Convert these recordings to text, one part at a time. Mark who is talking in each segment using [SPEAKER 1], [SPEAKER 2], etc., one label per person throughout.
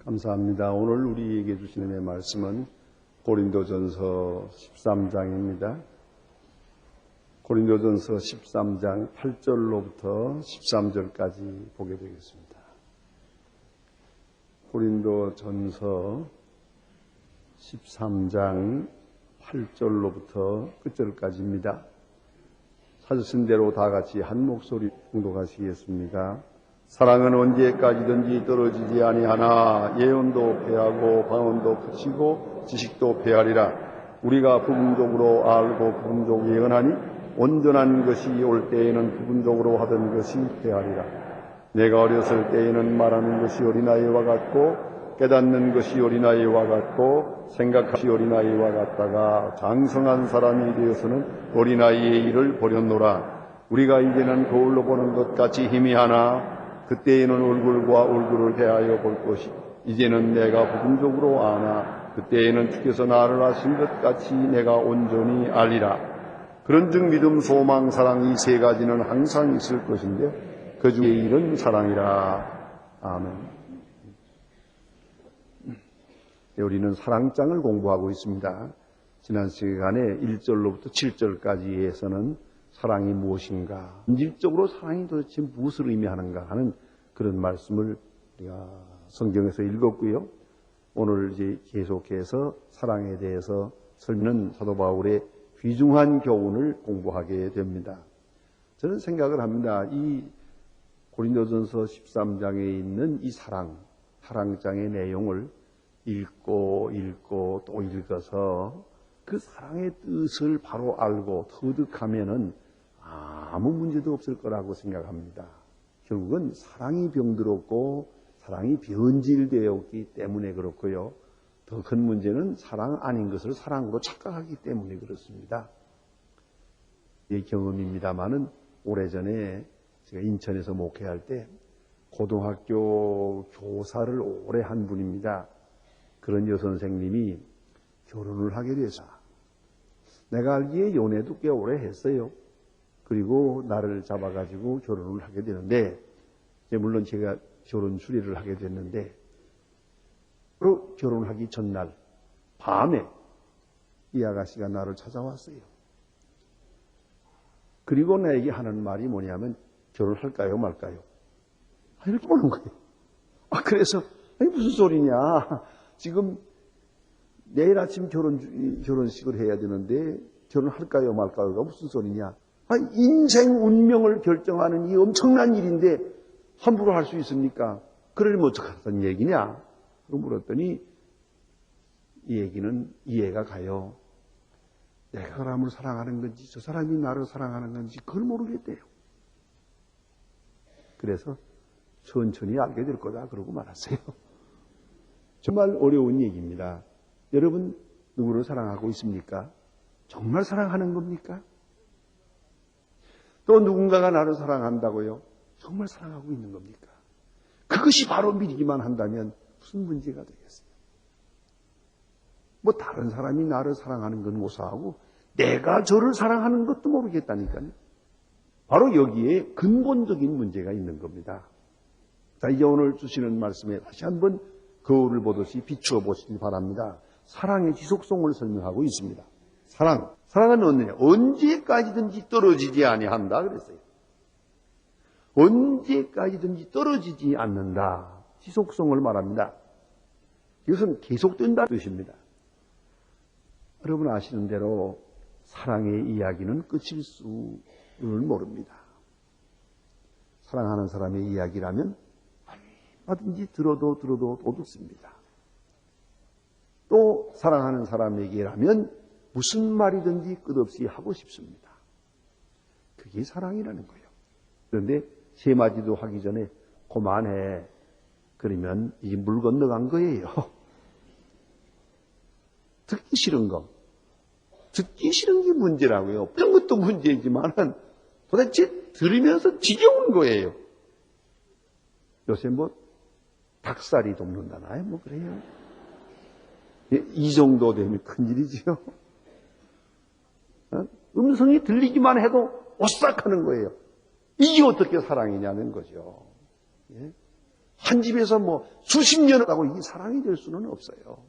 [SPEAKER 1] 감사합니다. 오늘 우리에게 주시는 말씀은 고린도전서 13장입니다. 고린도전서 13장 8절로부터 13절까지 보게 되겠습니다. 고린도전서 13장 8절로부터 끝절까지입니다. 찾으신 대로 다 같이 한 목소리 봉독하시겠습니다. 사랑은 언제까지든지 떨어지지 아니하나 예언도 패하고 방언도 그치고 지식도 패하리라. 우리가 부분적으로 알고 부분적으로 예언하니 온전한 것이 올 때에는 부분적으로 하던 것이 패하리라. 내가 어렸을 때에는 말하는 것이 어린아이와 같고 깨닫는 것이 어린아이와 같고 생각하는 것이 어린아이와 같다가 장성한 사람이 되어서는 어린아이의 일을 버렸노라. 우리가 이제는 거울로 보는 것 같이 희미하나 그때에는 얼굴과 얼굴을 대하여 볼 것이 이제는 내가 부분적으로 아나 그때에는 주께서 나를 아신 것 같이 내가 온전히 알리라. 그런즉 믿음, 소망, 사랑 이 세 가지는 항상 있을 것인데 그 중에 이런 사랑이라. 아멘. 우리는 사랑장을 공부하고 있습니다. 지난 시간에 1절로부터 7절까지에서는 사랑이 무엇인가, 본질적으로 사랑이 도대체 무엇을 의미하는가 하는 그런 말씀을 우리가 성경에서 읽었고요. 오늘 이제 계속해서 사랑에 대해서 설명하는 사도 바울의 귀중한 교훈을 공부하게 됩니다. 저는 생각을 합니다. 이 고린도전서 13장에 있는 이 사랑장의 내용을 읽고 또 읽어서 그 사랑의 뜻을 바로 알고 터득하면은 아무 문제도 없을 거라고 생각합니다. 결국은 사랑이 병들었고 사랑이 변질되었기 때문에 그렇고요. 더 큰 문제는 사랑 아닌 것을 사랑으로 착각하기 때문에 그렇습니다. 이 경험입니다만은 오래전에 제가 인천에서 목회할 때 고등학교 교사를 오래 한 분입니다. 그런 여선생님이 결혼을 하게 돼서 내가 알기에 연애도 꽤 오래 했어요. 그리고 나를 잡아가지고 결혼을 하게 되는데, 물론 제가 결혼 수리를 하게 됐는데, 바로 결혼하기 전날 밤에 이 아가씨가 나를 찾아왔어요. 그리고 나에게 하는 말이 뭐냐면 결혼할까요 말까요? 이렇게 보는 거예요. 그래서 무슨 소리냐, 지금 내일 아침 결혼식을 해야 되는데 결혼할까요 말까요가 무슨 소리냐. 인생 운명을 결정하는 이 엄청난 일인데 함부로 할 수 있습니까? 그러려면 어떡하는 얘기냐? 그러고 물었더니 이 얘기는 이해가 가요. 내가 사람을 사랑하는 건지 저 사람이 나를 사랑하는 건지 그걸 모르겠대요. 그래서 천천히 알게 될 거다 그러고 말았어요. 정말 어려운 얘기입니다. 여러분 누구를 사랑하고 있습니까? 정말 사랑하는 겁니까? 또 누군가가 나를 사랑한다고요? 정말 사랑하고 있는 겁니까? 그것이 바로 믿기만 한다면 무슨 문제가 되겠어요? 다른 사람이 나를 사랑하는 건 고사하고 내가 저를 사랑하는 것도 모르겠다니까요. 바로 여기에 근본적인 문제가 있는 겁니다. 자, 이제 오늘 주시는 말씀에 다시 한번 거울을 보듯이 비추어 보시기 바랍니다. 사랑의 지속성을 설명하고 있습니다. 사랑은 언제까지든지 떨어지지 아니한다 그랬어요. 언제까지든지 떨어지지 않는다. 지속성을 말합니다. 이것은 계속된다는 뜻입니다. 여러분 아시는 대로 사랑의 이야기는 끝일 수를 모릅니다. 사랑하는 사람의 이야기라면 얼마든지 들어도 또 듣습니다. 또 사랑하는 사람에게라면 무슨 말이든지 끝없이 하고 싶습니다. 그게 사랑이라는 거예요. 그런데 세 마디도 하기 전에 그만해. 그러면 이제 물 건너간 거예요. 듣기 싫은 게 문제라고요. 어떤 것도 문제이지만 도대체 들으면서 지겨운 거예요. 요새 닭살이 돋는다나요? 그래요. 이 정도 되면 큰일이지요. 음성이 들리기만 해도 오싹하는 거예요. 이게 어떻게 사랑이냐는 거죠. 한 집에서 뭐 수십 년을 하고 이게 사랑이 될 수는 없어요.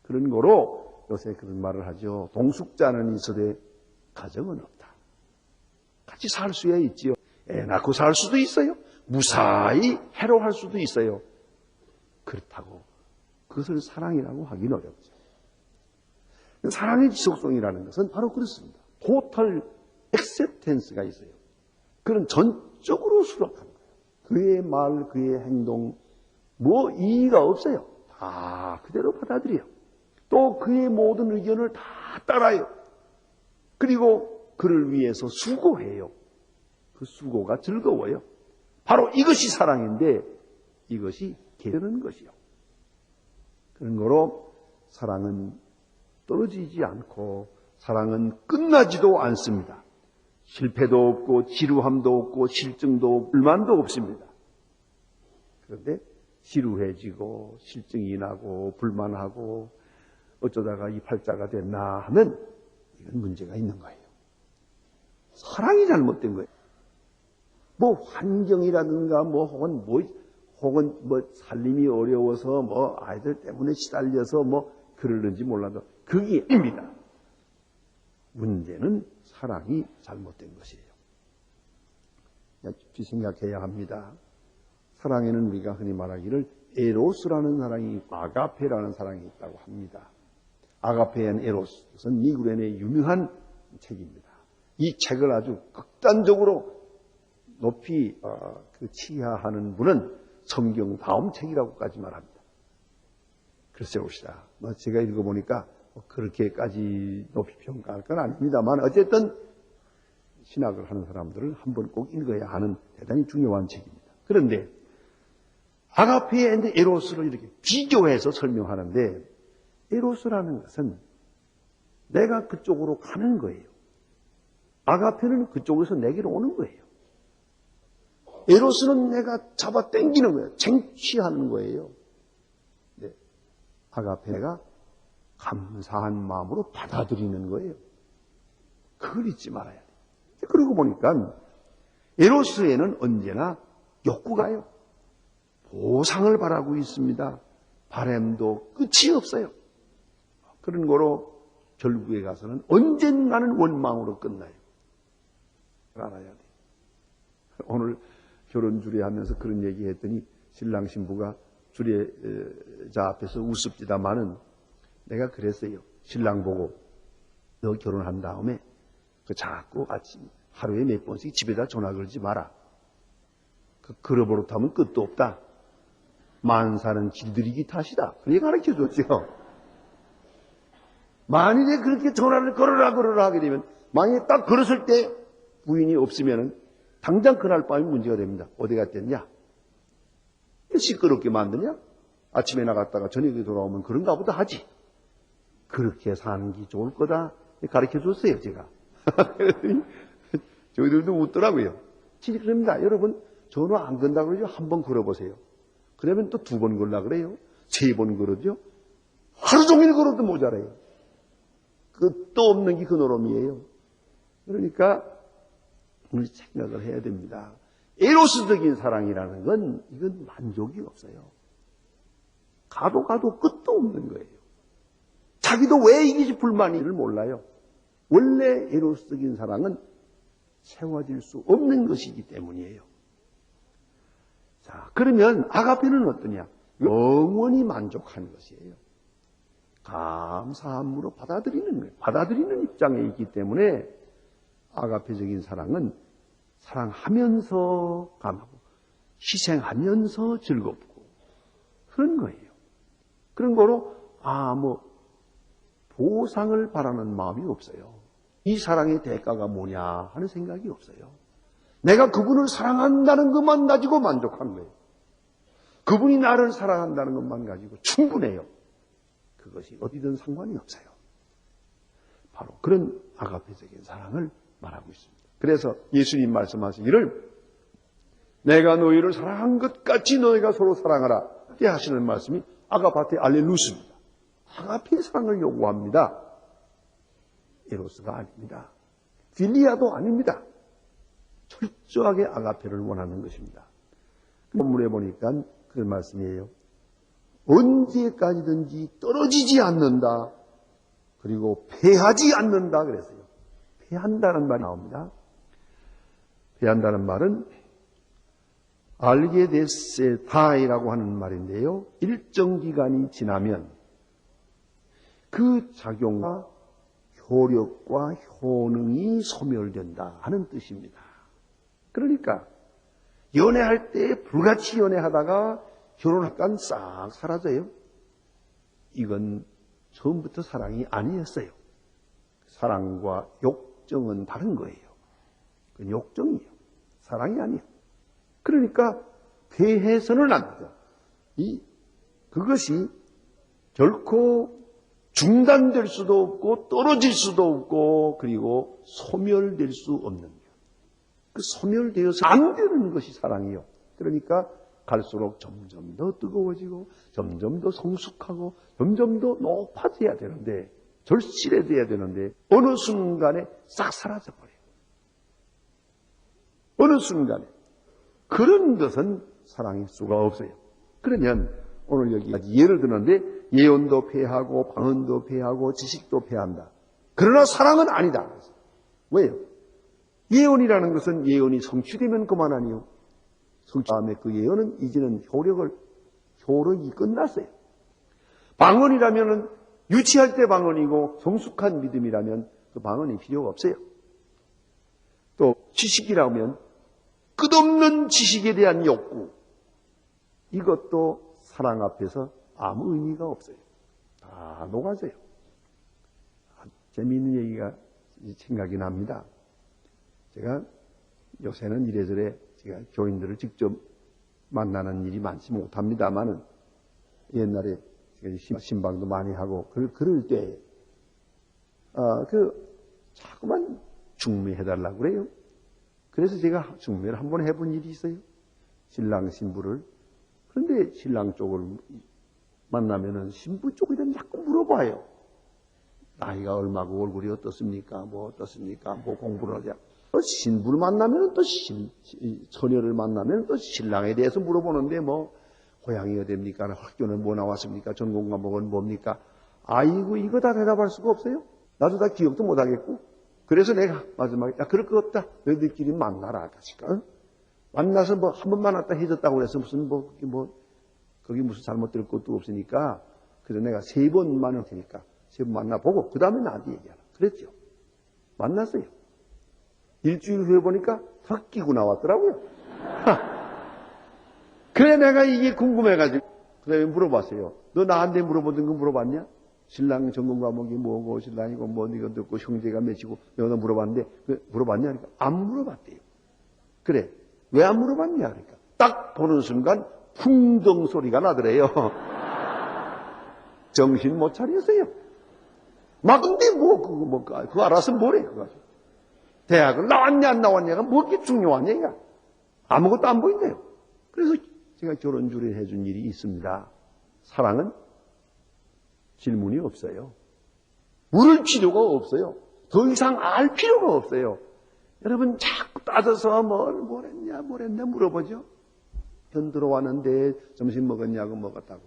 [SPEAKER 1] 그런 거로 요새 그런 말을 하죠. 동숙자는 있어도 가정은 없다. 같이 살 수야 있지요. 애 낳고 살 수도 있어요. 무사히 해로할 수도 있어요. 그렇다고 그것을 사랑이라고 하긴 어렵죠. 사랑의 지속성이라는 것은 바로 그렇습니다. 토탈 액셉텐스가 있어요. 그런 전적으로 수락하는 거예요. 그의 말, 그의 행동, 뭐 이의가 없어요. 다 그대로 받아들여요. 또 그의 모든 의견을 다 따라요. 그리고 그를 위해서 수고해요. 그 수고가 즐거워요. 바로 이것이 사랑인데 이것이 게으르는 것이요. 그런 거로 사랑은 떨어지지 않고 사랑은 끝나지도 않습니다. 실패도 없고 지루함도 없고 실증도 없고 불만도 없습니다. 그런데 지루해지고 실증이 나고 불만하고 어쩌다가 이 팔자가 됐나 하면 이건 문제가 있는 거예요. 사랑이 잘못된 거예요. 뭐 환경이라든가 뭐 혹은 뭐 살림이 어려워서 뭐 아이들 때문에 시달려서 뭐 그러는지 몰라도 그게 아닙니다. 문제는 사랑이 잘못된 것이에요. 깊이 생각해야 합니다. 사랑에는 우리가 흔히 말하기를 에로스라는 사랑이 있고 아가페라는 사랑이 있다고 합니다. 아가페 앤 에로스, 이것은 미구렌의 유명한 책입니다. 이 책을 아주 극단적으로 높이 치하하는 분은 성경 다음 책이라고까지 말합니다. 글쎄 봅시다. 제가 읽어보니까 그렇게까지 높이 평가할 건 아닙니다만 어쨌든 신학을 하는 사람들은 한번 꼭 읽어야 하는 대단히 중요한 책입니다. 그런데 아가페 앤 에로스를 이렇게 비교해서 설명하는데 에로스라는 것은 내가 그쪽으로 가는 거예요. 아가페는 그쪽에서 내게로 오는 거예요. 에로스는 내가 잡아 당기는 거예요. 쟁취하는 거예요. 네. 아가페가 감사한 마음으로 받아들이는 거예요. 그걸 잊지 말아야 돼요. 그러고 보니까 에로스에는 언제나 욕구가 요 보상을 바라고 있습니다. 바람도 끝이 없어요. 그런 거로 결국에 가서는 언젠가는 원망으로 끝나요. 알아야 돼요. 오늘 결혼 주례하면서 그런 얘기했더니 신랑 신부가 주례자 앞에서 우습지다마는 내가 그랬어요. 신랑 보고 너 결혼한 다음에 자꾸 아침 하루에 몇 번씩 집에다 전화 걸지 마라. 그러버릇하면 끝도 없다. 만사는 길들이기 탓이다. 그렇게 가르쳐줬죠. 만일에 그렇게 전화를 걸어라 하게 되면 만약에 딱 걸었을 때 부인이 없으면 당장 그날 밤이 문제가 됩니다. 어디 갔댔냐? 시끄럽게 만드냐? 아침에 나갔다가 저녁에 돌아오면 그런가 보다 하지. 그렇게 사는 게 좋을 거다 가르쳐줬어요, 제가. 저희들도 웃더라고요. 진짜 그럽니다. 여러분, 전화 안 건다 그러죠? 한 번 걸어보세요. 그러면 또 두 번 걸라 그래요. 세 번 걸어죠? 하루 종일 걸어도 모자라요. 끝도 없는 게 그 노름이에요. 그러니까 우리 생각을 해야 됩니다. 에로스적인 사랑이라는 건 이건 만족이 없어요. 가도 끝도 없는 거예요. 자기도 왜 이게 불만인지를 몰라요. 원래 에로스적인 사랑은 채워질 수 없는 것이기 때문이에요. 자, 그러면 아가페는 어떠냐? 영원히 만족하는 것이에요. 감사함으로 받아들이는 거예요. 받아들이는 입장에 있기 때문에 아가페적인 사랑은 사랑하면서 감하고 희생하면서 즐겁고 그런 거예요. 그런 거로 보상을 바라는 마음이 없어요. 이 사랑의 대가가 뭐냐 하는 생각이 없어요. 내가 그분을 사랑한다는 것만 가지고 만족한 거예요. 그분이 나를 사랑한다는 것만 가지고 충분해요. 그것이 어디든 상관이 없어요. 바로 그런 아가페적인 사랑을 말하고 있습니다. 그래서 예수님 말씀하시기를 내가 너희를 사랑한 것 같이 너희가 서로 사랑하라 이렇게 하시는 말씀이 아가파테 알렐루스입니다. 아가페의 사랑을 요구합니다. 에로스가 아닙니다. 필리아도 아닙니다. 철저하게 아가페를 원하는 것입니다. 본문에 보니까 그런 말씀이에요. 언제까지든지 떨어지지 않는다. 그리고 패하지 않는다 그랬어요. 패한다는 말이 나옵니다. 패한다는 말은 알게 됐을 다이라고 하는 말인데요. 일정 기간이 지나면 그 작용과 효력과 효능이 소멸된다 하는 뜻입니다. 그러니까 연애할 때 불같이 연애하다가 결혼하니까 싹 사라져요. 이건 처음부터 사랑이 아니었어요. 사랑과 욕정은 다른 거예요. 그건 욕정이에요. 사랑이 아니에요. 그러니까 패해서는 안 돼요. 그것이 결코 중단될 수도 없고 떨어질 수도 없고 그리고 소멸될 수 없는 거예요. 그 소멸되어서 안 되는 것이 사랑이에요. 그러니까 갈수록 점점 더 뜨거워지고 점점 더 성숙하고 점점 더 높아져야 되는데 절실해져야 되는데 어느 순간에 싹 사라져버려요. 어느 순간에. 그런 것은 사랑일 수가 없어요. 그러면 오늘 여기까지 예를 드는데 예언도 패하고 방언도 패하고 지식도 패한다. 그러나 사랑은 아니다. 왜요? 예언이라는 것은 예언이 성취되면 그만 아니요. 성취 다음에 그 예언은 이제는 효력이 끝났어요. 방언이라면은 유치할 때 방언이고 성숙한 믿음이라면 그 방언이 필요가 없어요. 또 지식이라면 끝없는 지식에 대한 욕구, 이것도 사랑 앞에서 아무 의미가 없어요. 다 녹아져요. 재미있는 얘기가 생각이 납니다. 제가 요새는 이래저래 제가 교인들을 직접 만나는 일이 많지 못합니다만은 옛날에 신방도 많이 하고 그럴 때 자꾸만 중매해달라고 그래요. 그래서 제가 중매를 한번 해본 일이 있어요. 신랑 신부를. 그런데 신랑 쪽을 만나면은 신부 쪽에 대해 자꾸 물어봐요. 나이가 얼마고 얼굴이 어떻습니까? 뭐 어떻습니까? 뭐 공부를 하자. 또 신부를 만나면 또 처녀를 만나면 또 신랑에 대해서 물어보는데 뭐 고향이 어디입니까? 학교는 뭐 나왔습니까? 전공 과목은 뭡니까? 아이고 이거 다 대답할 수가 없어요. 나도 다 기억도 못 하겠고. 그래서 내가 마지막에 그럴 거 없다. 너희들끼리 만나라. 가실까? 만나서 뭐 한 번 만났다 해줬다고 그래서 무슨 거기 무슨 잘못될 것도 없으니까 그래서 내가 3번 만날 테니까 3번 만나보고 그 다음에 나한테 얘기하라. 그랬죠. 만났어요. 일주일 후에 보니까 턱 끼고 나왔더라고요. 그래 내가 이게 궁금해가지고 그 다음에 물어봤어요. 너 나한테 물어보던 거 물어봤냐? 신랑 전공 과목이 뭐고 신랑이고 뭐 이거 듣고 형제가 몇이고 내가 물어봤는데 물어봤냐? 그러니까 안 물어봤대요. 그래 왜 안 물어봤냐? 그러니까 딱 보는 순간 풍덩 소리가 나더래요. 정신 못 차렸어요. 막 근데 그거 알아서 뭐래 그거. 대학을 나왔냐 안 나왔냐가 뭐게 중요한 얘기야. 아무것도 안 보인대요. 그래서 제가 결혼주례 해준 일이 있습니다. 사랑은 질문이 없어요. 물을 필요가 없어요. 더 이상 알 필요가 없어요. 여러분 자꾸 따져서 뭘 했냐 물어보죠. 편 들어왔는데 점심 먹었냐고 먹었다고.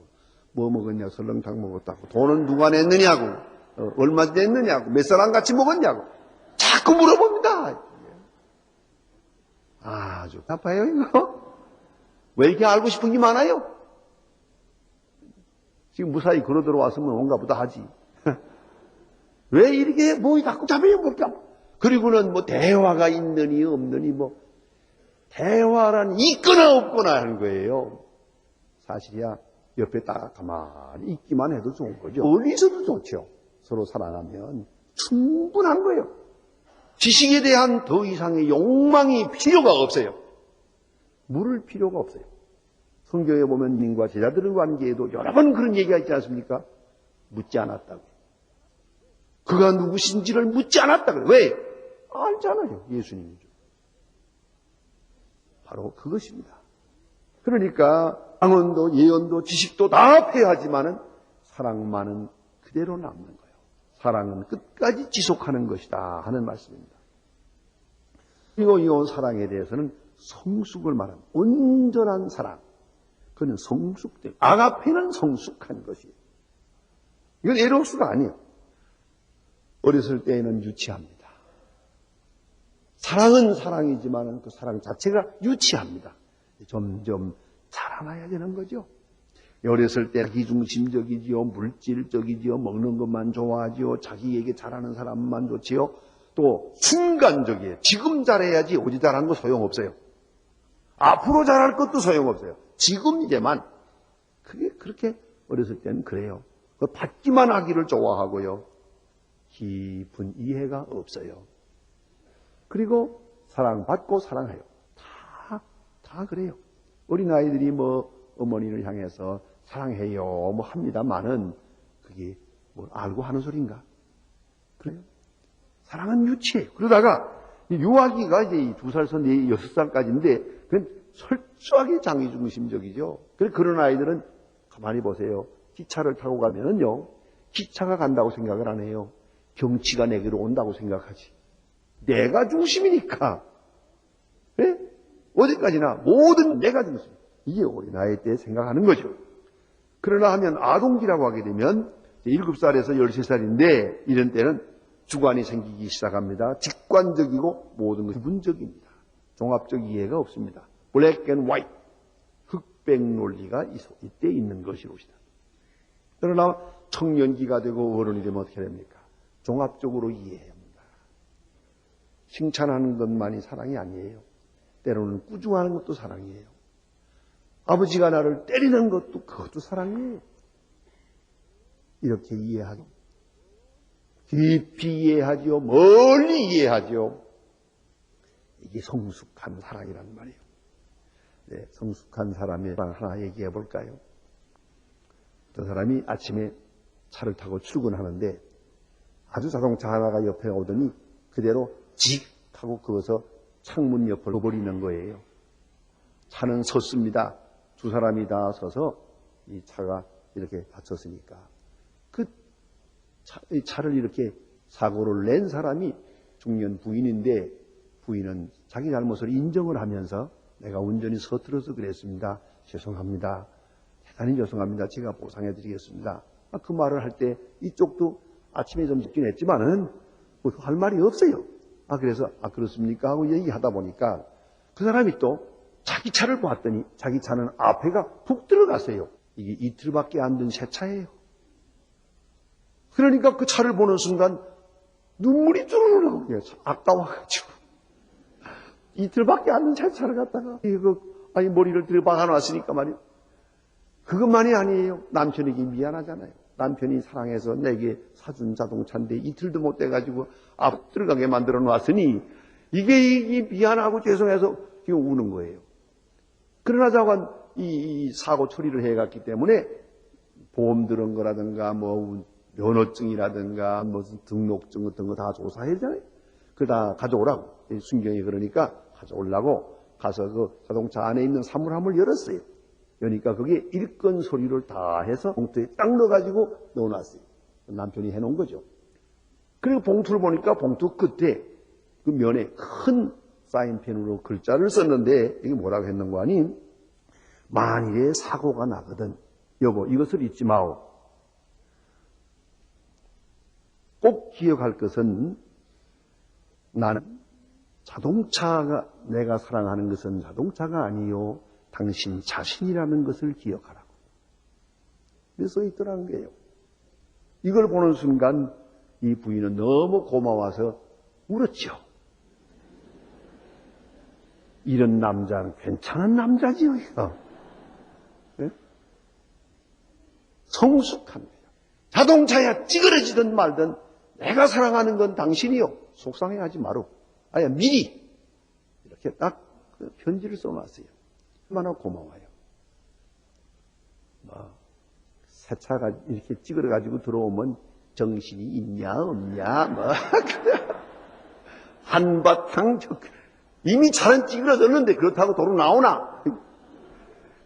[SPEAKER 1] 뭐 먹었냐고 설렁탕 먹었다고. 돈은 누가 냈느냐고. 얼마 냈느냐고. 몇 사람 같이 먹었냐고. 자꾸 물어봅니다. 아주 나빠요 이거. 왜 이렇게 알고 싶은 게 많아요? 지금 무사히 걸어 들어왔으면 온가 보다 하지. 왜 이렇게 자꾸 잡아요? 그리고는 대화가 있느니 없느니 대화란 있거나 없거나 하는 거예요. 사실이야 옆에 딱 가만히 있기만 해도 좋은 거죠. 멀리서도 좋죠. 서로 사랑하면 충분한 거예요. 지식에 대한 더 이상의 욕망이 필요가 없어요. 물을 필요가 없어요. 성경에 보면 주님과 제자들의 관계에도 여러 번 그런 얘기가 있지 않습니까? 묻지 않았다고. 그가 누구신지를 묻지 않았다고. 왜? 알잖아요. 예수님이죠. 바로 그것입니다. 그러니까 방언도 예언도 지식도 다 패하지만은 사랑만은 그대로 남는 거예요. 사랑은 끝까지 지속하는 것이다 하는 말씀입니다. 그리고 이 사랑에 대해서는 성숙을 말하는 온전한 사랑. 그는 성숙된, 아가페는 성숙한 것이에요. 이건 에로스가 아니에요. 어렸을 때에는 유치합니다. 사랑은 사랑이지만 그 사랑 자체가 유치합니다. 점점 자라나야 되는 거죠. 어렸을 때 자기중심적이지요, 물질적이지요, 먹는 것만 좋아하지요, 자기에게 잘하는 사람만 좋지요. 또 순간적이에요. 지금 잘해야지 어제 잘한 거 소용없어요. 앞으로 잘할 것도 소용없어요. 지금 이제만. 그게 그렇게 어렸을 때는 그래요. 받기만 하기를 좋아하고요. 깊은 이해가 없어요. 그리고 사랑받고 사랑해요. 다 그래요. 어린아이들이 뭐 어머니를 향해서 사랑해요 뭐 합니다만은 그게 뭘 알고 하는 소린가? 그래요? 사랑은 유치해요. 그러다가 유아기가 이제 2살에서 6살까지인데 그건 철저하게 장애중심적이죠. 그런 아이들은 가만히 보세요. 기차를 타고 가면은요, 기차가 간다고 생각을 안 해요. 경치가 내게로 온다고 생각하지. 내가 중심이니까. 네? 어디까지나 모든 내가 중심. 이게 어린아이 때 생각하는 거죠. 그러나 하면 아동기라고 하게 되면 7살에서 13살인데 이런 때는 주관이 생기기 시작합니다. 직관적이고 모든 것이 구분적입니다. 종합적 이해가 없습니다. 블랙 앤 화이트, 흑백 논리가 이때 있는 것이로시다. 그러나 청년기가 되고 어른이 되면 어떻게 됩니까? 종합적으로 이해해야 합니다. 칭찬하는 것만이 사랑이 아니에요. 때로는 꾸중하는 것도 사랑이에요. 아버지가 나를 때리는 것도 그것도 사랑이에요. 이렇게 이해하죠. 깊이 이해하지요. 멀리 이해하지요. 이게 성숙한 사랑이란 말이에요. 네, 성숙한 사람의 사랑 하나 얘기해 볼까요? 저 사람이 아침에 차를 타고 출근하는데 아주 자동차 하나가 옆에 오더니 그대로 직 하고 그어서 창문 옆을 버리는 거예요. 차는 섰습니다. 두 사람이 다 서서 이 차가 이렇게 다쳤으니까 이 차를 이렇게 사고를 낸 사람이 중년 부인인데 부인은 자기 잘못을 인정을 하면서 내가 운전이 서툴어서 그랬습니다. 죄송합니다. 대단히 죄송합니다. 제가 보상해 드리겠습니다. 그 말을 할 때 이쪽도 아침에 좀 듣긴 했지만은 뭐 할 말이 없어요. 그래서 그렇습니까? 하고 얘기하다 보니까 그 사람이 또 자기 차를 보았더니 자기 차는 앞에가 푹 들어갔어요. 이게 이틀밖에 안 된 새 차예요. 그러니까 그 차를 보는 순간 눈물이 쭈르르 나오고 아까워가지고 이틀밖에 안 된 새 차를 갖다가 머리를 들여박아 놨으니까 말이에요. 그것만이 아니에요. 남편에게 미안하잖아요. 남편이 사랑해서 내게 사준 자동차인데 이틀도 못 돼가지고 앞 들어가게 만들어 놨으니 이게 미안하고 죄송해서 지금 우는 거예요. 그러나 자관 이 사고 처리를 해갔기 때문에 보험 들은 거라든가 뭐 면허증이라든가 무슨 등록증 같은 거 다 조사해야 되잖아요. 그거 다 가져오라고. 순경이 그러니까 가져오려고 가서 그 자동차 안에 있는 사물함을 열었어요. 그러니까 거기에 일건 소리를 다 해서 봉투에 딱 넣어가지고 넣어놨어요. 남편이 해놓은 거죠. 그리고 봉투를 보니까 봉투 끝에 그 면에 큰 사인펜으로 글자를 썼는데 이게 뭐라고 했는거 아니? 만일에 사고가 나거든 여보 이것을 잊지 마오. 꼭 기억할 것은 나는 자동차가 내가 사랑하는 것은 자동차가 아니요 당신 자신이라는 것을 기억하라고. 그래서 있더라는 거예요. 이걸 보는 순간 이 부인은 너무 고마워서 울었죠. 이런 남자는 괜찮은 남자지요. 네? 성숙한 거예요. 자동차야 찌그러지든 말든 내가 사랑하는 건 당신이요. 속상해하지 마라. 아야 미리 이렇게 딱 편지를 써놨어요. 얼마나 고마워요. 새 차가 이렇게 찌그러가지고 들어오면 정신이 있냐 없냐 한바탕 이미 차는 찌그러졌는데 그렇다고 도로 나오나?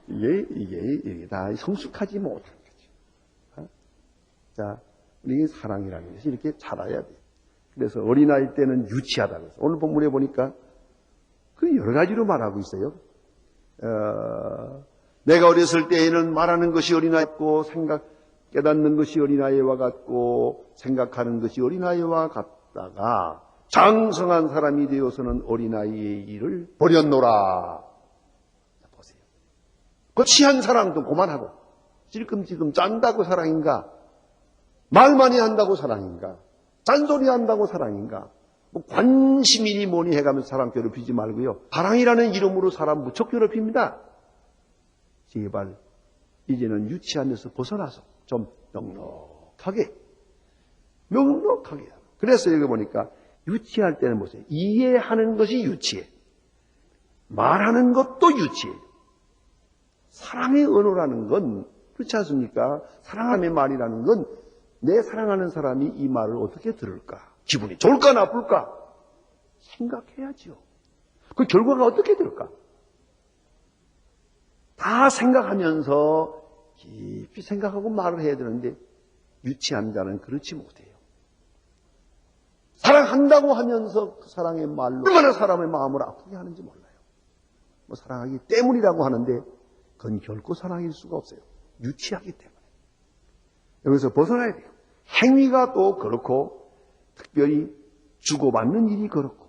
[SPEAKER 1] 이게 다 성숙하지 못한 거죠. 자, 우리 사랑이라는 것이 이렇게 자라야 돼요. 그래서 어린아이 때는 유치하다고 해서 오늘 본문에 보니까 그 여러 가지로 말하고 있어요. 내가 어렸을 때에는 말하는 것이 어린아이였고 깨닫는 것이 어린아이와 같고 생각하는 것이 어린아이와 같다가 장성한 사람이 되어서는 어린아이의 일을 버렸노라. 보세요. 그 취한 사랑도 그만하고 찔끔찔끔 짠다고 사랑인가? 말 많이 한다고 사랑인가? 짠소리 한다고 사랑인가? 뭐 관심이니 뭐니 해가면서 사람 괴롭히지 말고요. 사랑이라는 이름으로 사람 무척 괴롭힙니다. 제발 이제는 유치한 데서 벗어나서 좀 넉넉하게 그래서 여기 보니까 유치할 때는 보세요. 이해하는 것이 유치해. 말하는 것도 유치해. 사랑의 언어라는 건 그렇지 않습니까? 사랑함의 말이라는 건 내 사랑하는 사람이 이 말을 어떻게 들을까? 기분이 좋을까 나쁠까? 생각해야죠. 그 결과가 어떻게 될까? 다 생각하면서 깊이 생각하고 말을 해야 되는데 유치한 자는 그렇지 못해요. 사랑한다고 하면서 그 사랑의 말로 얼마나 사람의 마음을 아프게 하는지 몰라요. 뭐 사랑하기 때문이라고 하는데 그건 결코 사랑일 수가 없어요. 유치하기 때문에. 여기서 벗어나야 돼요. 행위가 또 그렇고 특별히 주고받는 일이 그렇고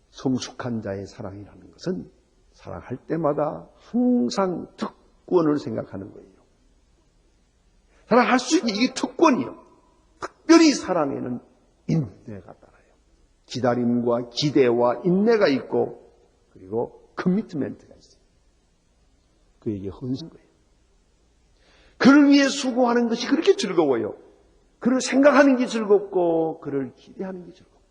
[SPEAKER 1] 성숙한 자의 사랑이라는 것은 사랑할 때마다 항상 특권을 생각하는 거예요. 사랑할 수 있는 이게 특권이요. 특별히 사랑에는 인내가 따라요. 기다림과 기대와 인내가 있고 그리고 커미트멘트가 있어요. 그에게 헌신 거예요. 그를 위해 수고하는 것이 그렇게 즐거워요. 그를 생각하는 게 즐겁고 그를 기대하는 게 즐겁고.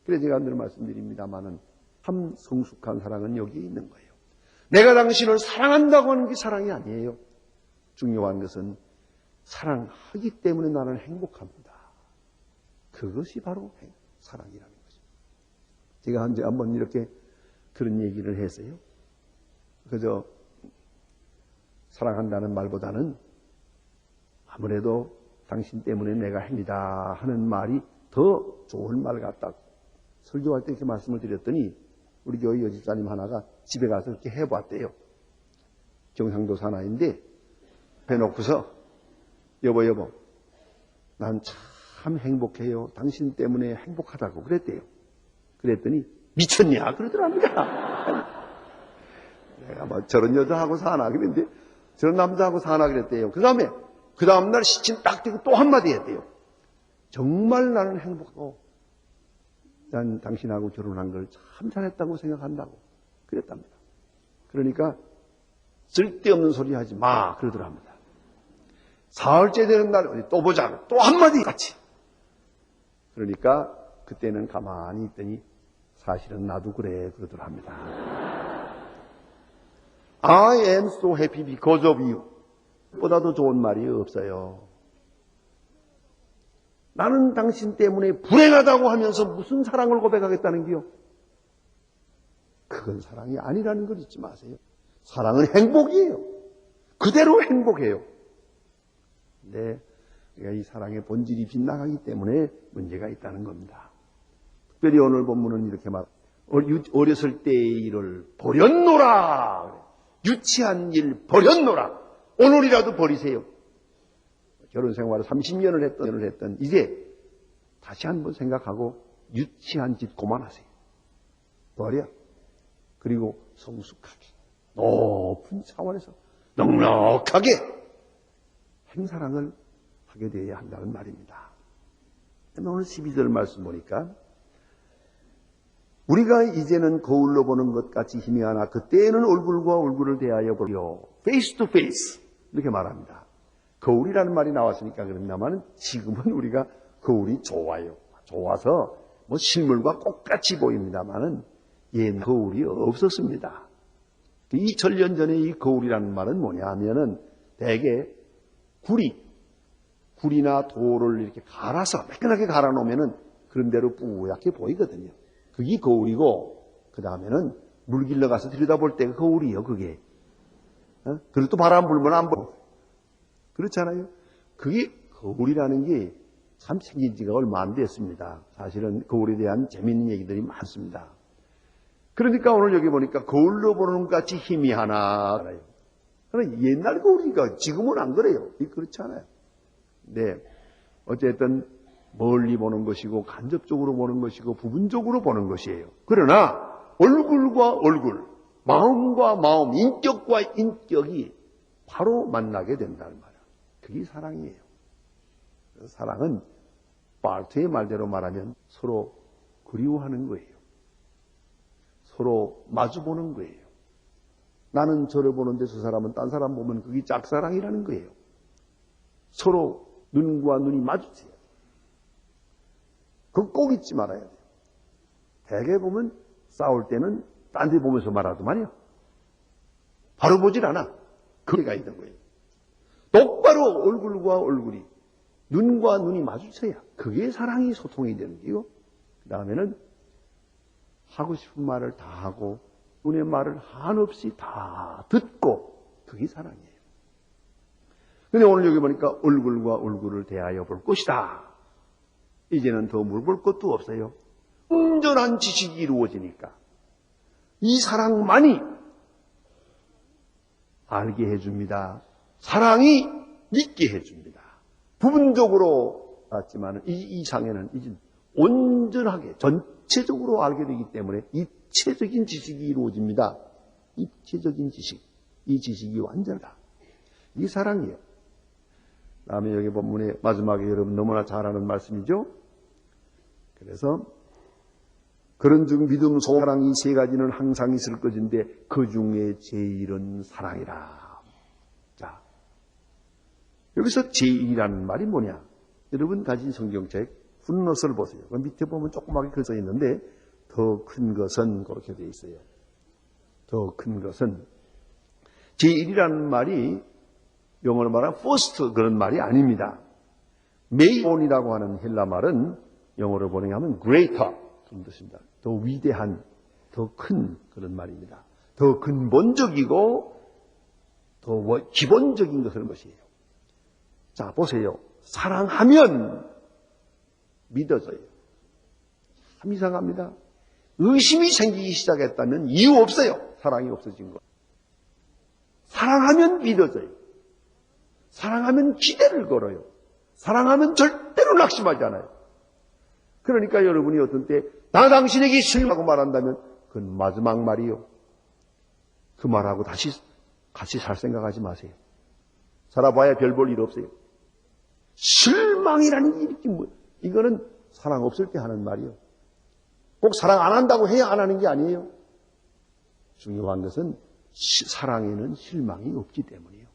[SPEAKER 1] 그래서 제가 늘 말씀드립니다마는 참 성숙한 사랑은 여기에 있는 거예요. 내가 당신을 사랑한다고 하는 게 사랑이 아니에요. 중요한 것은 사랑하기 때문에 나는 행복합니다. 그것이 바로 사랑이라는 거죠. 제가 한번 이렇게 그런 얘기를 했어요. 그저 사랑한다는 말보다는 아무래도 당신 때문에 내가 행이다 하는 말이 더 좋은 말 같다고 설교할 때 이렇게 말씀을 드렸더니 우리 교회 여집사님 하나가 집에 가서 이렇게 해봤대요. 경상도 사나이인데 해놓고서 여보 난 참 행복해요. 당신 때문에 행복하다고 그랬대요. 그랬더니 미쳤냐 그러더랍니다. 내가 뭐 저런 여자하고 사나 그랬는데 저런 남자하고 사나 그랬대요. 그 다음날 시침 딱 떼고 또 한마디 했대요. 정말 나는 행복하고 난 당신하고 결혼한 걸 참 잘했다고 생각한다고 그랬답니다. 그러니까 쓸데없는 소리 하지 마 그러더랍니다. 사흘째 되는 날 또 보자고 또 한마디 같이. 그러니까 그때는 가만히 있더니 사실은 나도 그래 그러더랍니다. I am so happy because of you. 보다도 좋은 말이 없어요. 나는 당신 때문에 불행하다고 하면서 무슨 사랑을 고백하겠다는 게요? 그건 사랑이 아니라는 걸 잊지 마세요. 사랑은 행복이에요. 그대로 행복해요. 근데 이 사랑의 본질이 빗나가기 때문에 문제가 있다는 겁니다. 특별히 오늘 본문은 이렇게 어렸을 때의 일을 버렸노라. 유치한 일 버렸노라. 오늘이라도 버리세요. 결혼 생활을 30년을 했던 이제 다시 한번 생각하고 유치한 짓 그만하세요. 버려. 그리고 성숙하게 높은 차원에서 넉넉하게 행사랑을 하게 되어야 한다는 말입니다. 오늘 12절 말씀 보니까 우리가 이제는 거울로 보는 것 같이 힘이 하나 그때에는 얼굴과 얼굴을 대하여 보려 face to face 이렇게 말합니다. 거울이라는 말이 나왔으니까 그런다만 지금은 우리가 거울이 좋아요. 좋아서 뭐 실물과 똑같이 보입니다만은 옛날 거울이 없었습니다. 2000년 전에 이 거울이라는 말은 뭐냐 하면은 대개 구리나 돌을 이렇게 갈아서 매끈하게 갈아 놓으면은 그런 대로 뿌옇게 보이거든요. 그게 거울이고 그 다음에는 물 길러 가서 들여다볼 때가 거울이요. 그게 그리고 또 바람 불면 안 보여. 그렇잖아요. 그게 거울이라는 게 참 생긴 지가 얼마 안 됐습니다. 사실은 거울에 대한 재미있는 얘기들이 많습니다. 그러니까 오늘 여기 보니까 거울로 보는 것 같이 희미하나. 그러나 옛날 거울이니까 지금은 안 그래요. 그렇지 않아요. 네. 어쨌든 멀리 보는 것이고 간접적으로 보는 것이고 부분적으로 보는 것이에요. 그러나 얼굴과 얼굴, 마음과 마음, 인격과 인격이 바로 만나게 된다는 말이에요. 그게 사랑이에요. 사랑은 바르트의 말대로 말하면 서로 그리워하는 거예요. 서로 마주보는 거예요. 나는 저를 보는데 저 사람은 딴 사람 보면 그게 짝사랑이라는 거예요. 서로 눈과 눈이 마주쳐요. 그거 꼭 잊지 말아야 돼요. 대개 보면 싸울 때는 딴 데 보면서 말하더만요. 바로 보질 않아. 그게가 있는 거예요. 똑바로 얼굴과 얼굴이, 눈과 눈이 마주쳐야 그게 사랑이 소통이 되는 거예요. 그 다음에는 하고 싶은 말을 다 하고 눈의 말을 한없이 다 듣고 그게 사랑이에요. 근데 오늘 여기 보니까 얼굴과 얼굴을 대하여 볼 것이다. 이제는 더 물어볼 것도 없어요. 온전한 지식이 이루어지니까 이 사랑만이 알게 해줍니다. 사랑이 믿게 해줍니다. 부분적으로 알았지만 이 이상에는 이제 온전하게 전체적으로 알게 되기 때문에 입체적인 지식이 이루어집니다. 입체적인 지식, 이 지식이 완전하다. 이 사랑이에요. 다음에 여기 본문의 마지막에 여러분 너무나 잘 아는 말씀이죠. 그래서 그런즉 믿음, 사랑 이 세 가지는 항상 있을 것인데 그 중에 제일은 사랑이라. 자, 여기서 제일이라는 말이 뭐냐? 여러분 가진 성경책 풋노트를 보세요. 그 밑에 보면 조그맣게 글써 있는데 더 큰 것은 그렇게 되어 있어요. 더 큰 것은 제일이라는 말이 영어로 말하면 first 그런 말이 아닙니다. 메이온이라고 하는 헬라 말은 영어로 번역하면 greater 그런 뜻입니다. 더 위대한, 더 큰 그런 말입니다. 더 근본적이고 더 기본적인 것을 것이에요. 자, 보세요. 사랑하면 믿어져요. 참 이상합니다. 의심이 생기기 시작했다면 이유 없어요. 사랑이 없어진 거. 사랑하면 믿어져요. 사랑하면 기대를 걸어요. 사랑하면 절대로 낙심하지 않아요. 그러니까 여러분이 어떤 때 나 당신에게 실망하고 말한다면 그건 마지막 말이요. 그 말하고 다시 같이 살 생각하지 마세요. 살아봐야 별 볼 일 없어요. 실망이라는 일이 뭐예요? 이거는 사랑 없을 때 하는 말이요. 꼭 사랑 안 한다고 해야 안 하는 게 아니에요. 중요한 것은 사랑에는 실망이 없기 때문이에요.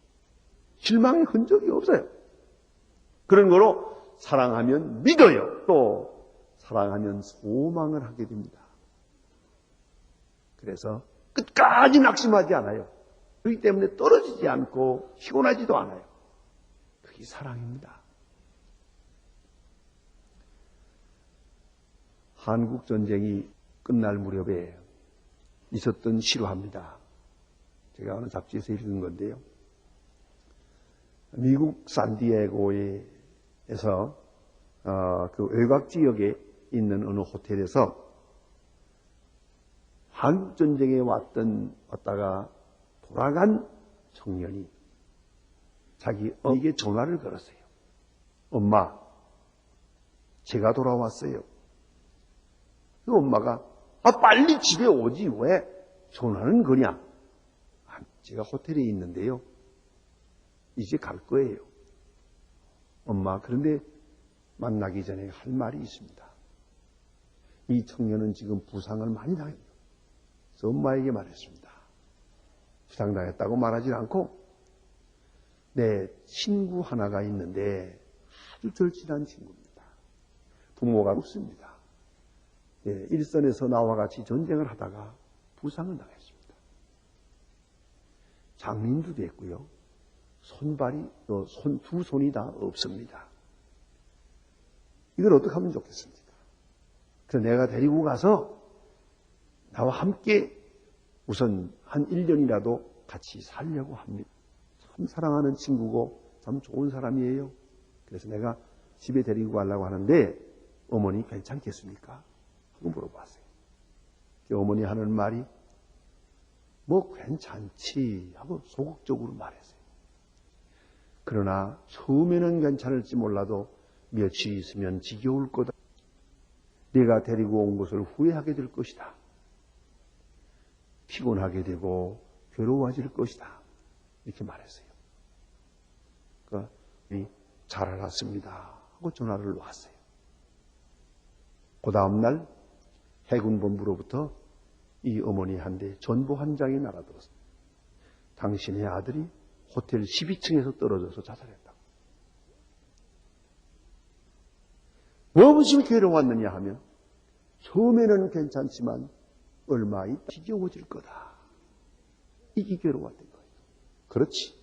[SPEAKER 1] 실망의 흔적이 없어요. 그런 거로 사랑하면 믿어요. 또 사랑하면 소망을 하게 됩니다. 그래서 끝까지 낙심하지 않아요. 그렇기 때문에 떨어지지 않고 피곤하지도 않아요. 그게 사랑입니다. 한국 전쟁이 끝날 무렵에 있었던 실화입니다. 제가 어느 잡지에서 읽은 건데요. 미국 산디에고에서 그 외곽 지역에 있는 어느 호텔에서 한국 전쟁에 왔다가 돌아간 청년이 자기 어머니에게 전화를 걸었어요. 엄마, 제가 돌아왔어요. 그 엄마가 빨리 집에 오지 왜 전화는 거냐? 제가 호텔에 있는데요. 이제 갈 거예요. 엄마, 그런데 만나기 전에 할 말이 있습니다. 이 청년은 지금 부상을 많이 당했어요. 그래서 엄마에게 말했습니다. 부상당했다고 말하지 않고 내 친구 하나가 있는데 아주 절친한 친구입니다. 부모가 없습니다. 일선에서 나와 같이 전쟁을 하다가 부상을 당했습니다. 장민도 됐고요. 손발이 두 손이 다 없습니다. 이걸 어떻게 하면 좋겠습니까? 그래서 내가 데리고 가서 나와 함께 우선 한 1년이라도 같이 살려고 합니다. 참 사랑하는 친구고 참 좋은 사람이에요. 그래서 내가 집에 데리고 가려고 하는데 어머니 괜찮겠습니까? 하고 물어봤어요. 어머니 하는 말이 뭐 괜찮지 하고 소극적으로 말했어요. 그러나 처음에는 괜찮을지 몰라도 며칠 있으면 지겨울 거다. 내가 데리고 온 것을 후회하게 될 것이다. 피곤하게 되고 괴로워질 것이다. 이렇게 말했어요. 그러니까 잘 알았습니다 하고 전화를 놨어요. 그 다음날 해군본부로부터 이 어머니한테 전보 한 장이 날아들었어요. 당신의 아들이 호텔 12층에서 떨어져서 자살했다고. 무엇이 괴로웠느냐 하면 처음에는 괜찮지만 얼마 있다 지겨워질 거다. 이게 괴로웠던 거예요. 그렇지.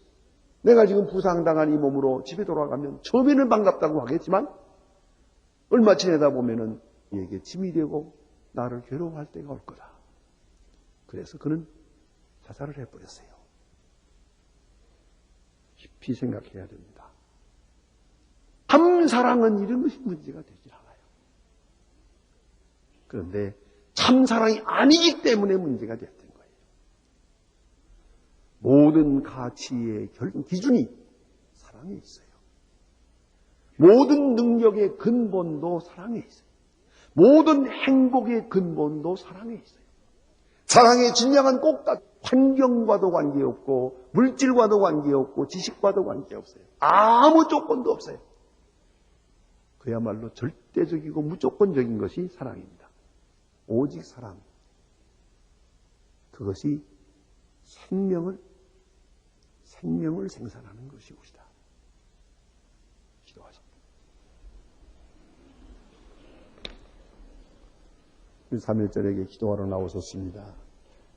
[SPEAKER 1] 내가 지금 부상당한 이 몸으로 집에 돌아가면 처음에는 반갑다고 하겠지만 얼마 지내다 보면은 이게 짐이 되고 나를 괴로워할 때가 올 거다. 그래서 그는 자살을 해버렸어요. 깊이 생각해야 됩니다. 참사랑은 이런 것이 문제가 되질 않아요. 그런데 참사랑이 아니기 때문에 문제가 되었던 거예요. 모든 가치의 기준이 사랑에 있어요. 모든 능력의 근본도 사랑에 있어요. 모든 행복의 근본도 사랑에 있어요. 사랑의 진량은 꼭 환경과도 관계없고 물질과도 관계없고 지식과도 관계없어요. 아무 조건도 없어요. 그야말로 절대적이고 무조건적인 것이 사랑입니다. 오직 사랑. 그것이 생명을 생산하는 것이옵니다. 기도하십니다. 3일절에게 기도하러 나오셨습니다.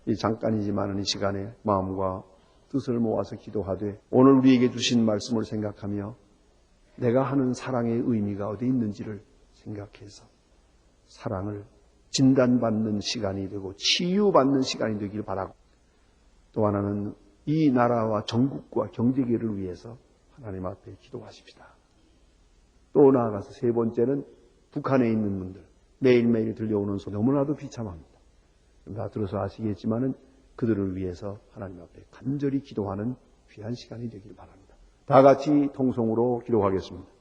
[SPEAKER 1] 이 잠깐이지만 이 시간에 마음과 뜻을 모아서 기도하되 오늘 우리에게 주신 말씀을 생각하며 내가 하는 사랑의 의미가 어디 있는지를 생각해서 사랑을 진단받는 시간이 되고 치유받는 시간이 되길 바라고, 또 하나는 이 나라와 전국과 경제계를 위해서 하나님 앞에 기도하십시다. 또 나아가서 세 번째는 북한에 있는 분들, 매일매일 들려오는 소리 너무나도 비참합니다. 다 들어서 아시겠지만은 그들을 위해서 하나님 앞에 간절히 기도하는 귀한 시간이 되길 바랍니다. 다 같이 통성으로 기도하겠습니다.